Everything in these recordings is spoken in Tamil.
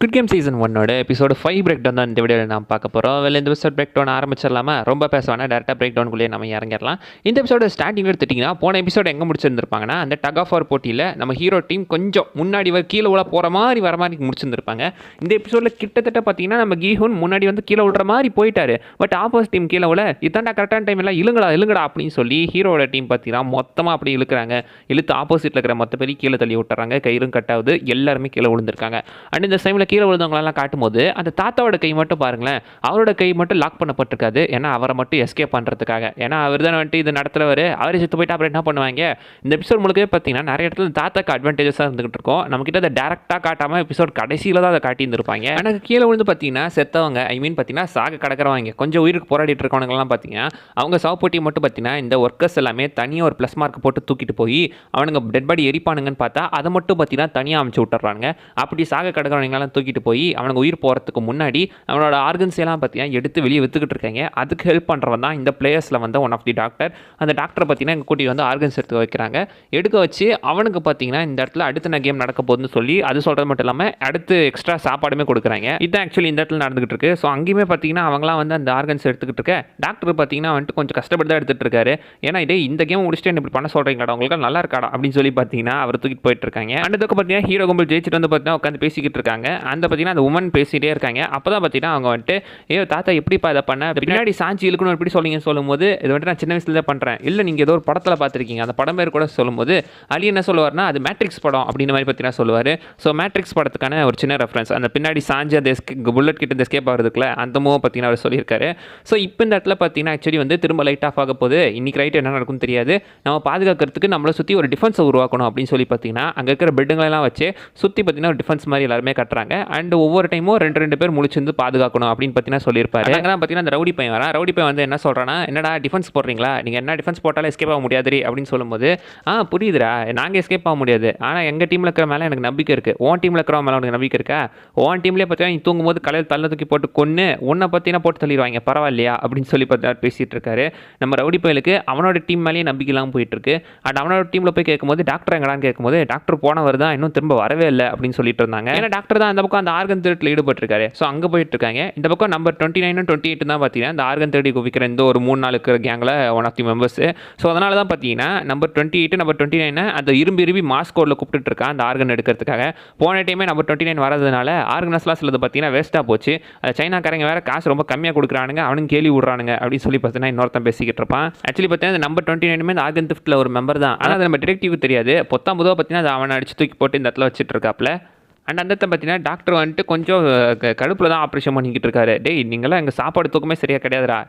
Good game season 1 episode 5 break down தான் இந்த வீடியோவில் நாம் பார்க்க போகிறோம். இந்த எபிசோட் பிரேக் டவுன் ஆரம்பிச்சிடலாமா? ரொம்ப பேச வேணா, டேரெக்டாக பிரேக் டவுனுக்குள்ளேயே நம்ம இறங்கிடலாம். இந்த எபிசோட ஸ்டார்டிங் எடுத்துட்டிங்கன்னா, போன எபிசோடு எங்கே முடிச்சிருந்துருப்பாங்கன்னா, அந்த டக் ஆஃப் வார் போட்டியில் நம்ம ஹீரோ டீம் கொஞ்சம் முன்னாடி கீழே விழ போகிற மாதிரி வர மாதிரி முடிச்சிருந்துருப்பாங்க. இந்த எபிசோடில் கிட்டத்தட்ட பார்த்தீங்கன்னா நம்ம கீஹூன் முன்னாடி வந்து கீழே விடுற மாதிரி போயிட்டாரு. பட் ஆப்போசிட் டீம் கீழே விழ இதாண்டா கரெக்டான டைம் எல்லாம் இழுங்கடா அப்படின்னு சொல்லி ஹீரோட டீம் பார்த்தீங்கன்னா மொத்தமாக அப்படி இழுக்கிறாங்க. இழுத்து ஆப்போசிட்டில் இருக்கிற மொத்த பேர் கீழே தள்ளி விட்டுறாங்க. கயிறும் கட்டாவது, எல்லாருமே கீழே விழுந்திருக்காங்க. அண்ட் இந்த டைமில் கீழே விழுந்தவங்களெல்லாம் காட்டும்போது அந்த தாத்தாவோட கை மட்டும் பாருங்களேன், அவரோட கை மட்டும் லாக் பண்ணப்பட்டிருக்காது. ஏன்னா அவரை மட்டும் எஸ்கேப் பண்ணுறதுக்காக. ஏன்னா அவர் தான் வந்துட்டு இது நடத்துறவர். அவரை செத்து போயிட்டு அப்புறம் என்ன பண்ணுவாங்க? இந்த எபிசோட் முழுக்கவே பார்த்தீங்கன்னா நிறைய இடத்துல தாத்தாக்கு அட்வான்டேஜஸாக இருந்துகிட்டு இருக்கும். நம்மக்கிட்ட அதை டேரெக்டாக காட்டாமல் எபிசோட் கடைசியில் தான் அதை காட்டியிருந்திருப்பாங்க. எனக்கு கீழே விழுந்து பார்த்தீங்கன்னா செத்தவங்க, பார்த்தீங்கன்னா சாக கிடக்கிறவங்க, கொஞ்சம் உயிருக்கு போராடிட்டு இருக்கவங்கலாம் பார்த்தீங்கன்னா அவங்க சாவுப்போட்டியை மட்டும் பார்த்தீங்கன்னா இந்த ஒர்க்கர்ஸ் எல்லாமே தனியாக ஒரு ப்ளஸ் மார்க் போட்டு தூக்கிட்டு போய் அவனுங்க டெட் பாடி எரிப்பானுங்கன்னு பார்த்தா அதை மட்டும் பார்த்தீங்கன்னா தனியாக அமைச்சு விட்டுறாங்க. அப்படி சாக கிடக்கிறவங்களாம் தூக்கிட்டு போய் அவனுக்கு உயிர் போகிறதுக்கு முன்னாடி அவனோட ஆர்கன்ஸ் எல்லாம் பார்த்தீங்கன்னா எடுத்து வெளியே வித்துக்கிட்டு இருக்காங்க. அதுக்கு ஹெல்ப் பண்ணுறவன் தான் இந்த பிளேயர்ஸில் வந்து ஒன் ஆஃப் தி டாக்டர். அந்த டாக்டரை பார்த்தீங்கன்னா எங்கள் கூட்டி வந்து ஆர்கன்ஸ் எடுத்து வைக்கிறாங்க. எடுக்க வச்சு அவனுக்கு பார்த்தீங்கன்னா இந்த இடத்துல அடுத்த கேம் நடக்க போகுதுன்னு சொல்லி அது சொல்கிறது மட்டும் இல்லாமல் அடுத்து எக்ஸ்ட்ரா சாப்பாடுமே கொடுக்குறாங்க. இதுதான் ஆக்சுவலி இந்த இடத்துல நடந்துகிட்டு இருக்கு. ஸோ அங்கேயுமே பார்த்தீங்கன்னா அவங்களாம் வந்து அந்த ஆர்கன்ஸ் எடுத்துக்கிட்டு இருக்க டாக்டர் பார்த்தீங்கன்னா வந்துட்டு கொஞ்சம் கஷ்டப்பட்டு தான் எடுத்துகிட்டு இருக்காரு. ஏன்னா இதே இந்த கேம் முடிச்சுட்டு இப்படி பண்ண சொல்கிறீங்கடா, உங்களுக்கு நல்லா இருக்காடா அப்படின்னு சொல்லி பார்த்தீங்கன்னா அவர் தூக்கிட்டு போயிட்டு இருக்காங்க. அந்த பார்த்தீங்கன்னா ஹீரோ கும்பல் ஜெயிச்சுட்டு வந்து பார்த்தீங்கன்னா உட்காந்து பேசிக்கிட்டு இருக்காங்க. அந்த பார்த்தீங்கன்னா அந்த உமன் பேசிகிட்டே இருக்காங்க. அப்போ தான் பார்த்தீங்கன்னா அவங்க வந்துட்டு தாத்தா எப்படிப்பா இதை பண்ண, பின்னாடி சாஞ்சி இழுக்கணும் எப்படி சொல்லிங்கன்னு சொல்லும்போது இது வந்துட்டு நான் சின்ன வயசுல தான் பண்ணுறேன். இல்லை நீங்கள் ஏதோ ஒரு படத்தில் பார்த்துருக்கீங்க, அந்த படம் பேர் கூட சொல்லும்போது அலி என்ன சொல்லுவார்னா அது மேட்ரிக்ஸ் படம் அப்படின்னு மாதிரி பார்த்தீங்கன்னா சொல்லுவார். ஸோ மேட்ரிக்ஸ் படத்துக்கான ஒரு சின்ன ரெஃபரன்ஸ், அந்த பின்னாடி சாஞ்சி அந்த புல்லட் கிட்ட இந்த எஸ்கேப் ஆகிறதுக்குள்ள அந்த மூவ் பார்த்தீங்கன்னா அவர் சொல்லியிருக்காரு. ஸோ இப்போ இந்த இடத்துல பார்த்தீங்கன்னா ஆக்சுவலி வந்து திரும்ப லைட் ஆஃப் ஆக போது, இன்னைக்கு ரைட் என்ன நடக்கும்னு தெரியாது, நம்ம பாதுகாக்கிறதுக்கு நம்மளை சுற்றி ஒரு டிஃபென்ஸை உருவாக்கணும் அப்படின்னு சொல்லி பார்த்தீங்கன்னா அங்கே இருக்கிற பெட்டுங்களெல்லாம் வச்சு சுற்றி பார்த்தீங்கன்னா ஒரு டிஃபென்ஸ் மாதிரி எல்லாருமே கட்டுறாங்க. அண்ட் ஒவ்வொரு டைமும் ரெண்டு பேர் முழிச்சிருந்து பாதுகாக்கணும் அப்படின்னு பார்த்தீங்கன்னா சொல்லியிருப்பாரு. அங்கே தான் பார்த்தீங்கன்னா அந்த ரவுடி பையன் வரான். ரவுடி பையன் வந்து என்ன சொல்கிறான்னா, என்னடா டிஃபென்ஸ் போடுறீங்களா, நீங்கள் என்ன டிஃபென்ஸ் போட்டாலும் எஸ்கேப் ஆக முடியாது அப்படின்னு சொல்லும்போது புரியுதுடா, நாங்கள் எஸ்கேப் ஆக முடியாது, ஆனால் எங்கள் டீமில் இருக்கிற மேலே எனக்கு நம்பிக்கை இருக்குது, ஓன் டீமில் இருக்கிற மேலே உனக்கு நம்பிக்கை இருக்கா, ஓன் டீம்லேயே பார்த்தீங்கன்னா நீ தூங்கும்போது கலையில் தள்ள தூக்கி போட்டு கொன்று உன்னை பார்த்தீங்கன்னா போட்டு தள்ளிடுவாங்க, பரவாயில்லையா அப்படின்னு சொல்லி பார்த்தீங்கன்னா பேசிகிட்டு இருக்காரு. நம்ம ரவுடி பையலுக்கு அவனோட டீம் மேலேயே நம்பிக்கை இல்லாமல் போயிட்டு இருக்கு. அண்ட் அவனோட டீமில் போய் கேட்கும்போது டாக்டர் எங்கடான்னு கேட்கும்போது டாக்டர் போனவர் தான் இன்னும் திரும்ப வரவே இல்லை அப்படின்னு சொல்லிட்டு இருந்தாங்க. ஏன்னா டாக்டர் தான் அந்த பக்கம் அந்த ஆர்கன் திருட்டில் ஈடுபட்டிருக்காரு. ஸோ அங்கே போயிட்டு இருக்காங்க. இந்த பக்கம் நம்பர் 29 28 தான் பார்த்தீங்கன்னா இந்த ஆர்கன் தேடி குவிக்கிற இந்த ஒரு 3-4 இருக்கிற கேங்கில் one of the members. So அதனால தான் பார்த்தீங்கன்னா நம்பர் 28 நம்பர் 29 அந்த இரும்பி மாஸ்க் கோடில் கூப்பிட்டு இருக்கான் அந்த ஆர்கன் எடுக்கிறதுக்காக. போன டைமே நம்பர் 29 வரதுனால ஆர்கனஸ்லாம் சிலது பார்த்தீங்கன்னா வேஸ்ட்டாக போச்சு. அது சைனாக்காரங்க வேறு காசு ரொம்ப கம்மியாக கொடுக்குறானுங்க, அவனுக்கு கேள்வி விடுறானுங்க அப்படின்னு சொல்லி பார்த்தீங்கன்னா இன்னொருத்தன் பேசிக்கிட்டு இருப்பான். ஆக்சுவலி பார்த்தீங்கன்னா இந்த நம்பர் 29 இந்த ஆர்கன் திஃப்ட்டில் ஒரு மெம்பர் தான். ஆனால் அது நம்ம டிடெக்டிவ் தெரியாது. பொத்தாம் பொதுவாக பார்த்தீங்கன்னா அவனை அடிச்சு தூக்கி போட்டு இந்த இடத்துல வச்சுட்டு இருக்காப்புல. அண்ட் அந்த பார்த்தீங்கன்னா டாக்டர் வந்துட்டு கொஞ்சம் கடுப்பில் தான் ஆப்ரேஷன் பண்ணிக்கிட்டு இருக்காரு. டேய் நீங்களாம் எங்கள் சாப்பாடு தூக்கமே சரியாக கிடையாதுடா,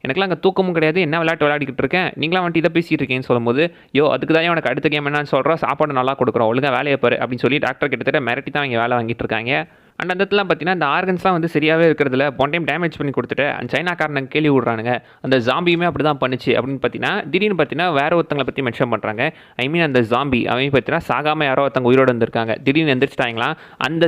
எனக்குலாம் அங்கே தூக்கமும் கிடையாது, என்ன விளையாடிக்கிட்டு இருக்கேன், நீங்களாம் வந்துட்டு இதை பேசிகிட்டு இருக்கேன்னு சொல்லும்போது அதுக்கு தான் உனக்கு அடுத்த கேம் என்னன்னு சொல்கிறோம், சாப்பாடு நல்லா கொடுக்குறோம், ஒழுங்காக வேலையை பாரு அப்படின்னு சொல்லி டாக்டர் கிட்டத்தட்ட மிரட்டி தான் அவங்க வேலை வாங்கிட்டு இருக்காங்க. அண்ட் அந்த இடத்துல பார்த்தீங்கன்னா அந்த ஆர்கன்ஸ்லாம் வந்து சரியாகவே இருக்கிறதுல ஒன் டைம் டேமேஜ் பண்ணி கொடுத்துட்டு அந்த சைனாக்காரனுக்கு கேள்வி விடுறானுங்க. அந்த ஜாம்பியுமே அப்படி தான் பண்ணிச்சு அப்படின்னு பார்த்தீங்கன்னா திடீர்னு பார்த்தீங்கன்னா வேறு ஒருத்தங்களை பற்றி மென்ஷன் பண்ணுறாங்க. அந்த ஜாம்பி அவங்க பார்த்தீங்கன்னா சாகாமல் யாரோ ஒருத்தங்க உயிரோடு வந்திருக்காங்க, திடீர்னு எந்திரிச்சிட்டாங்களாம். அந்த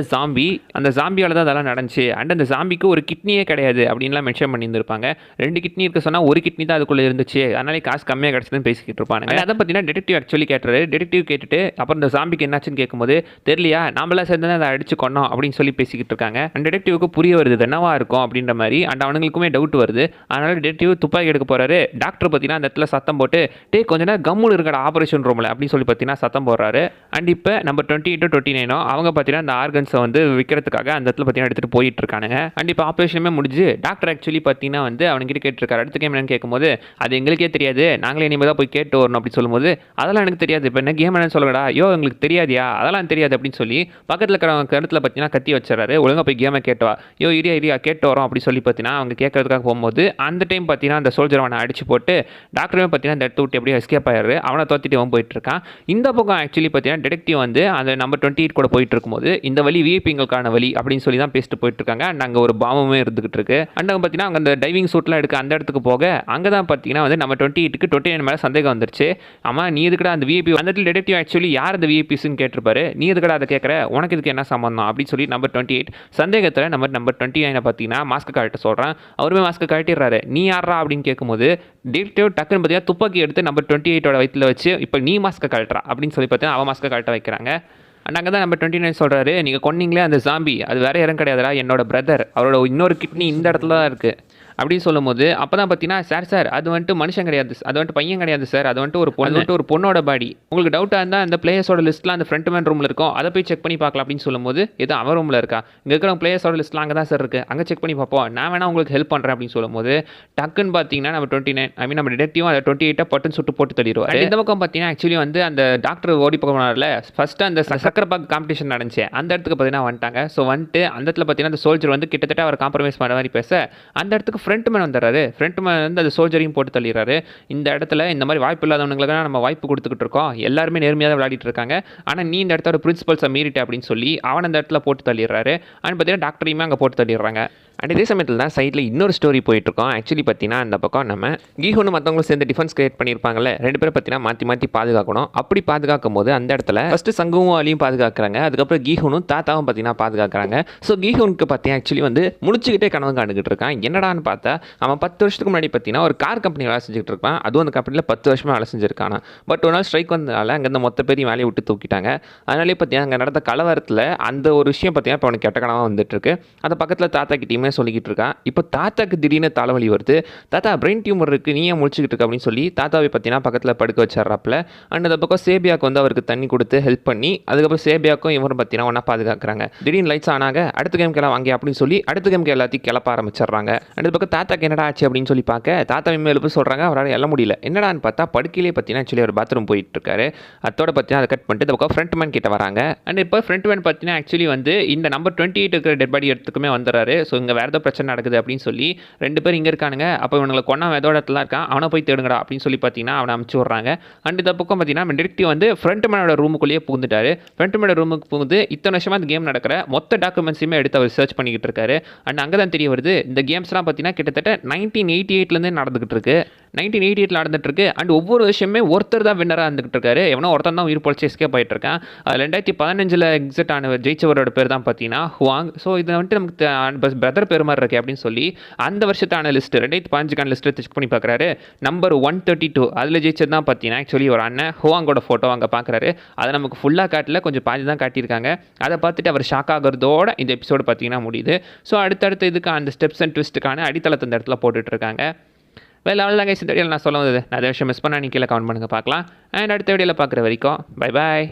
ஜாம்பியால் தான் அதெல்லாம் நடந்துச்சு. அண்ட் அந்த ஜாம்பிக்கு ஒரு கிட்னியே கிடையாது அப்படின்லாம் மென்ஷன் பண்ணியிருந்திருப்பாங்க. 2 கிட்னி இருக்க சொன்னால் ஒரு கிட்னி தான் அதுக்குள்ளே இருந்துச்சு, அதனாலே காசு கம்மியாக கிடச்சதுன்னு பேசிக்கிட்டு இருப்பாங்க. அதை பார்த்தீங்கன்னா டிடெக்டிவ் ஆக்சுவலி கேட்டுறாரு. டிடெக்டிவ் கேட்டுட்டு அப்புறம் இந்த ஜாம்பிக்கு என்னாச்சுன்னு கேட்கும்போது தெரியலையா, நாமளாம் சேர்ந்து அதை அடிச்சு கொண்டோம் அப்படின்னு சொல்லி பேசிக்கிட்டு இருக்காங்க. அண்ட் டிடெக்டிவ்க்கு புரிய வருது என்னவா இருக்கும் அப்படின்ற மாதிரி. அண்ட் அவனுங்களுக்குமே டவுட் வருது. அதனால டிடெக்டிவ் துப்பாக்கி எடுக்க போறாரு. டாக்டர் பார்த்தீங்கன்னா அந்த இடத்துல சத்தம் போட்டு டேய் கொஞ்ச நேரம் கம்முன்னு இருக்கடா ஆபரேஷன் ரூமில் அப்படின்னு சொல்லி பார்த்தீங்கன்னா சத்தம் போடுறாரு. அண்ட் இப்போ நம்ம 28 29 அவங்க பார்த்தீங்கன்னா அந்த ஆர்கன்ஸை வந்து விற்கிறதுக்காக அந்த இடத்துல பார்த்தீங்கன்னா எடுத்துகிட்டு போயிட்டு இருக்கானுங்க. அண்ட் இப்போ ஆப்ரேஷனுமே முடிஞ்சு டாக்டர் ஆக்சுவலி பார்த்தீங்கன்னா வந்து அவனுங்கிட்ட கேட்டிருக்காரு அடுத்த கேம் என்னன்னு கேட்கும்போது அது எங்களுக்கே தெரியாது, நாங்களே இனிமேல் தான் போய் கேட்டு வரணும் அப்படின்னு சொல்லும்போது அதெல்லாம் எனக்கு தெரியாது, இப்போ என்ன கேம் என்னன்னு சொல்லுங்கடா, எங்களுக்கு தெரியாதியா, அதெல்லாம் தெரியாது அப்படின்னு சொல்லி பக்கத்தில் இருக்கிறவங்க கருத்தில் பார்த்தீங்கன்னா கத்தி வச்சுறாரு. ஒழுங்காக போய் கேமை கேட்டுவா, இரியா கேட்டு வரோம் அப்படி சொல்லி பார்த்தீங்கன்னா அவங்க கேட்கறதுக்காக போகும்போது அந்த டைம் பார்த்தீங்கன்னா அந்த சோல்ஜர் அவனை அடிச்சு போட்டு டாக்டருமே பார்த்தீங்கன்னா அந்த இடத்த விட்டு எப்படியும் எஸ்கேப் ஆயிடுறாரு. அவனை தோத்திட்டு அவன் போயிட்டு இருக்கான். இந்த பக்கம் ஆக்சுவலி பார்த்தீங்கன்னா டிடெக்டிவ் வந்து அந்த நம்பர் 28 கூட போயிட்டு இருக்கும்போது இந்த வழி விஐபிங்களுக்கான வழி அப்படின்னு சொல்லி தான் பேசிட்டு போயிட்டு இருக்காங்க. அண்ட் அங்கே ஒரு பாம்புமே இருந்துகிட்டு இருக்கு. அண்ட் அவங்க பார்த்தீங்கன்னா அங்கே அந்த டைவிங் சூட்லாம் எடுக்க அந்த இடத்துக்கு போக அங்கே தான் பார்த்தீங்கன்னா வந்து நம்ம 28க்கு 29 மேலே சந்தேகம் வந்துருச்சு. ஆமா நீ எதுக்கடா அந்த விஐபி அந்த டிடெக்டிவ் ஆக்சுவலி யார் அந்த விஐபிஸ்ன்னு கேட்டிருப்பாரு. நீ எதுக்கடா அதை கேட்குற, உனக்கு இதுக்கு என்ன சம்பந்தம் அப்படின்னு சொல்லி நம்பர் 28 சந்தேகத்தில் நம்பர் 29 பார்த்தீங்கன்னா மாஸ்க் கழட்ட சொல்கிறேன். அவருமே மாஸ்க் கழட்டிடுறாரு. நீ யாரா அப்படின்னு கேட்கும்போது டிடெக்டிவ் டக்குன்னு பார்த்தீங்கன்னா துப்பாக்கி எடுத்து நம்பர் 28 வயிற்றில் வச்சு இப்போ நீ மாஸ்க்கை கழட்டுறா அப்படின்னு சொல்லி பார்த்தீங்கன்னா அவன் மாஸ்க்கை கழட்ட வைக்கிறாங்க. அண்ட் அங்கே தான் நம்ம 29 சொல்கிறாரு, நீங்கள் கொன்னீங்களே அந்த ஜாம்பி அது வேற யாரும் கிடையாதுடா, என்னோட பிரதர், அவரோட இன்னொரு கிட்னி இந்த இடத்துல தான் இருக்குது அப்படின்னு சொல்லும்போது அப்போ தான் பார்த்தீங்கன்னா, சார் அது வந்துட்டு மனுஷன் கிடையாது, அது வந்துட்டு பையன் கிடையாது சார், அது வந்துட்டு ஒரு பொண்ணோட பாடி. உங்களுக்கு டவுட்டாக இருந்தால் அந்த பிளேயர்ஸோட லிஸ்ட்லாம் அந்த ஃப்ரண்ட் மேன் ரூமில் இருக்கும், அதை போய் செக் பண்ணி பார்க்கலாம் அப்படின்னு சொல்லும்போது, எது அவன் ரூமில் இருக்கா, இங்கே இருக்கிற பிளேயர்ஸோட லிஸ்ட்லாம் அங்கே தான் சார் இருக்குது, அங்கே செக் பண்ணி பார்ப்போம், நான் வேணா உங்களுக்கு ஹெல்ப் பண்ணுறேன் அப்படின்னு சொல்லும்போது டக்குன்னு பார்த்தீங்கன்னா நம்ம 29 நம்ம டிடெக்டிவும் அதை 28 பட்டுன்னு சுட்டு போட்டு தள்ளிடுவார். இந்த பக்கம் பார்த்தீங்கன்னா ஆக்சுவலி வந்து அந்த டாக்டர் ஓடி போனார்ல, ஃபஸ்ட்டு அந்த சக்கரை பாக்கு காம்படிஷன் நடந்துச்சு அந்த இடத்துக்கு பார்த்தீங்கன்னா வந்துட்டாங்க. ஸோ வந்துட்டு அந்த இடத்துல பார்த்தீங்கன்னா அந்த சோல்ஜர் வந்து கிட்டத்தட்ட அவர் காம்ப்ரமைஸ் பண்ண மாதிரி பேச அந்த இடத்துக்கு ஃப்ரண்ட் மேன் வந்துடுறாரு. ஃப்ரண்ட் மேன் வந்து அந்த சோல்ஜரையும் போட்டு தள்ளிடுறாரு. இந்த இடத்துல இந்த மாதிரி வாய்ப்பு இல்லாதவங்களுக்கு நம்ம வாய்ப்பு கொடுத்துக்கிட்டு இருக்கோம், எல்லாருமே நேர்மையாக விளையாடிட்டு இருக்காங்க, ஆனால் நீ இந்த இடத்தோட பிரின்சிபல்ஸை மீறிட்ட அப்படின்னு சொல்லி அவன் அந்த இடத்துல போட்டு தள்ளிடுறாரு. அண்ட் பார்த்தீங்கன்னா டாக்டரையுமே அங்கே போட்டு தள்ளிடுறாங்க. அண்ட் இதே சமயத்தில் தான் சைடில் இன்னொரு ஸ்டோரி போயிட்டுருக்கோம். ஆக்சுவலி பார்த்தீங்கன்னா அந்த பக்கம் நம்ம கீஹோன்னு மற்றவங்களும் சேர்ந்து டிஃபென்ஸ் கிரியேட் பண்ணியிருப்பாங்கல்ல, 2 பேரும் பார்த்தீங்கன்னா மாற்றி பாதுகாக்கணும். அப்படி பாதுகாக்கும் போது அந்த இடத்துல ஃபஸ்ட்டு சங்குவும் அலியும் பாதுகாக்கிறாங்க, அதுக்கப்புறம் கீஹோனும் தாத்தாவும் பார்த்தீங்கன்னா பாதுகாக்கிறாங்க. ஸோ கீஹோனுக்கு பார்த்தீங்கன்னா ஆக்சுவலி வந்து முழிச்சுக்கிட்டே கனவு காண்டுகிட்டு இருக்கான். என்னடான்னு பார்த்தா அவன் 10 வருஷத்துக்கு முன்னாடி பார்த்தீங்கன்னா ஒரு கார் கம்பெனி வேலை செஞ்சுட்டு இருக்கான். அதுவும் அந்த கம்பெனியில் 10 வருஷமாக வேலை செஞ்சிருக்கானா. பட் ஒரு நாள் ஸ்ட்ரைக் வந்ததால அங்கே இந்த மொத்த பேரையும் வேலையை விட்டு தூக்கிட்டாங்க. அதனாலே பார்த்தீங்கன்னா அங்கே நடந்த கலவரத்தில் அந்த ஒரு விஷயம் பார்த்தீங்கன்னா இப்போ அவனுக்கு கெட்ட கனவாக வந்துட்டு இருக்கு. அதை பக்கத்தில் தாத்தா கிட்டேயுமே சொல்லிக்கிட்டு இருக்கான். இப்போ தாத்தாக்கு திடீர்னு தலைவலி வருது, தாத்தா பிரெயின் டியூமர் இருக்குது, நீ ஏன் முழிச்சுக்கிட்டு இருக்க அப்படின்னு சொல்லி தாத்தாவை பார்த்தீங்கன்னா பக்கத்தில் படுக்க வச்சிடறாப்புல. அண்ட் அந்த பக்கம் சேபியாவுக்கு வந்து அவருக்கு தண்ணி கொடுத்து ஹெல்ப் பண்ணி அதுக்கப்புறம் சேபியாவுக்கும் இவரும் பார்த்தீங்கன்னா ஒன்றா பாதுகாக்கிறாங்க. திடீர்னு லைட்ஸ் ஆனாங்க, அடுத்த கேம் கிளம்ப வாங்க அப்படின்னு சொல்லி அடுத்த கேம்க்கு எல்லாத்தையும் கிளப்ப ஆரம்பிச்சிடுறாங்க. அந்த பக்கம் தாத்தாக்கு என்னடா ஆச்சு அப்படின்னு சொல்லி பார்க்க தாத்தா எழுப்பு சொல்கிறாங்க, அவரால் எல்ல முடியல. என்னடான்னு பார்த்தா படுக்கையிலே பார்த்தீங்கன்னா ஆக்சுவலி ஒரு பாத்ரூம் போயிட்டு இருக்காரு. அதோட பார்த்தீங்கன்னா அதை கட் பண்ணிட்டு இந்த பக்கம் ஃப்ரண்ட் மேன் கிட்ட வராங்க. அண்ட் இப்போ ஃப்ரண்ட் மேன் பார்த்தீங்கன்னா ஆக்சுவலி வந்து இந்த நம்பர் 28 இருக்கிற டெட் பாடி எடுத்துக்குமே வந்துடுறாரு. ஸோ இங்கே வேறு ஏதோ பிரச்சனை நடக்குது அப்படின்னு சொல்லி 2 பேர் இங்கே இருக்கானுங்க, அப்போ இவங்களை கொண்டா ஏதோ இடத்துல இருக்கான், அவனை போய் தேடுங்கடா அப்படின்னு சொல்லி பார்த்தீங்கன்னா அவனை அமுச்சு விட்றாங்க. அண்ட் இந்த பக்கம் பார்த்தீங்கன்னா டிடெக்டிவ் வந்து ஃப்ரண்ட் மேனோட ரூமுக்குள்ளேயே புகுந்துட்டாரு. ஃப்ரண்ட் மேனோட ரூமுக்கு புகுந்து இத்தனை வருஷமாக அந்த கேம் நடக்கிற மொத்த டாக்குமெண்ட்ஸுமே எடுத்து அவர் சர்ச் பண்ணிக்கிட்டு இருக்காரு. அண்ட் அங்கே தான் தெரிய வருது இந்த கேம்ஸ்லாம் பார்த்தீங்கன்னா கிட்டத்தட்ட 1988 நடந்துகிட்டு இருக்கு. 1988 நடந்துட்டு இருக்கு. அண்ட் ஒவ்வொரு விஷயமே ஒருத்தர் தான் வின்னராக இருந்துகிட்டு இருக்காரு, எவனோ ஒருத்தர் தான் உயிர் பொழிச்சு எஸ்கேப் ஆகிட்டு இருக்கான். 2015 எக்ஸிட் ஆன ஜெயிச்சவரோட பேர் தான் பார்த்தீங்கன்னா ஹுவாங். ஸோ இதை வந்துட்டு நமக்கு பிரதர் பேர் மாதிரி இருக்கு அப்படின்னு சொல்லி அந்த வருஷத்தான லிஸ்ட் 2015 லிஸ்ட்டு செக் பண்ணி பார்க்குறாரு. நம்பர் 132 அதில் ஜெயிச்சது தான் பார்த்தீங்கன்னா ஆக்சுவலி ஒரு அண்ணன் ஹுவாங்கோட ஃபோட்டோ அங்கே பார்க்குறாரு. அதை நமக்கு ஃபுல்லாக காட்டல, கொஞ்சம் பாதி தான் காட்டியிருக்காங்க. அதை பார்த்துட்டு அவர் ஷாக் ஆகிறதோட இந்த எபிசோடு பார்த்தீங்கன்னா முடியுது. ஸோ அடுத்தடுத்து இதுக்கு அந்த ஸ்டெப்ஸ் அண்ட் ட்விஸ்ட்டுக்கான அடித்தளத்தை இந்த இடத்துல போட்டுட்டு இருக்காங்க. வேலை அவ்வளோ கைஸ், இந்த வீடியோவில் நான் சொல்ல வந்தது நான் அதை விஷயம் மிஸ் பண்ணால் நீங்கள் கீழே கமெண்ட் பண்ணுங்கள் பார்க்கலாம். அண்ட் அடுத்த வீடியோவில் பார்க்குற வரைக்கும் பை பாய்.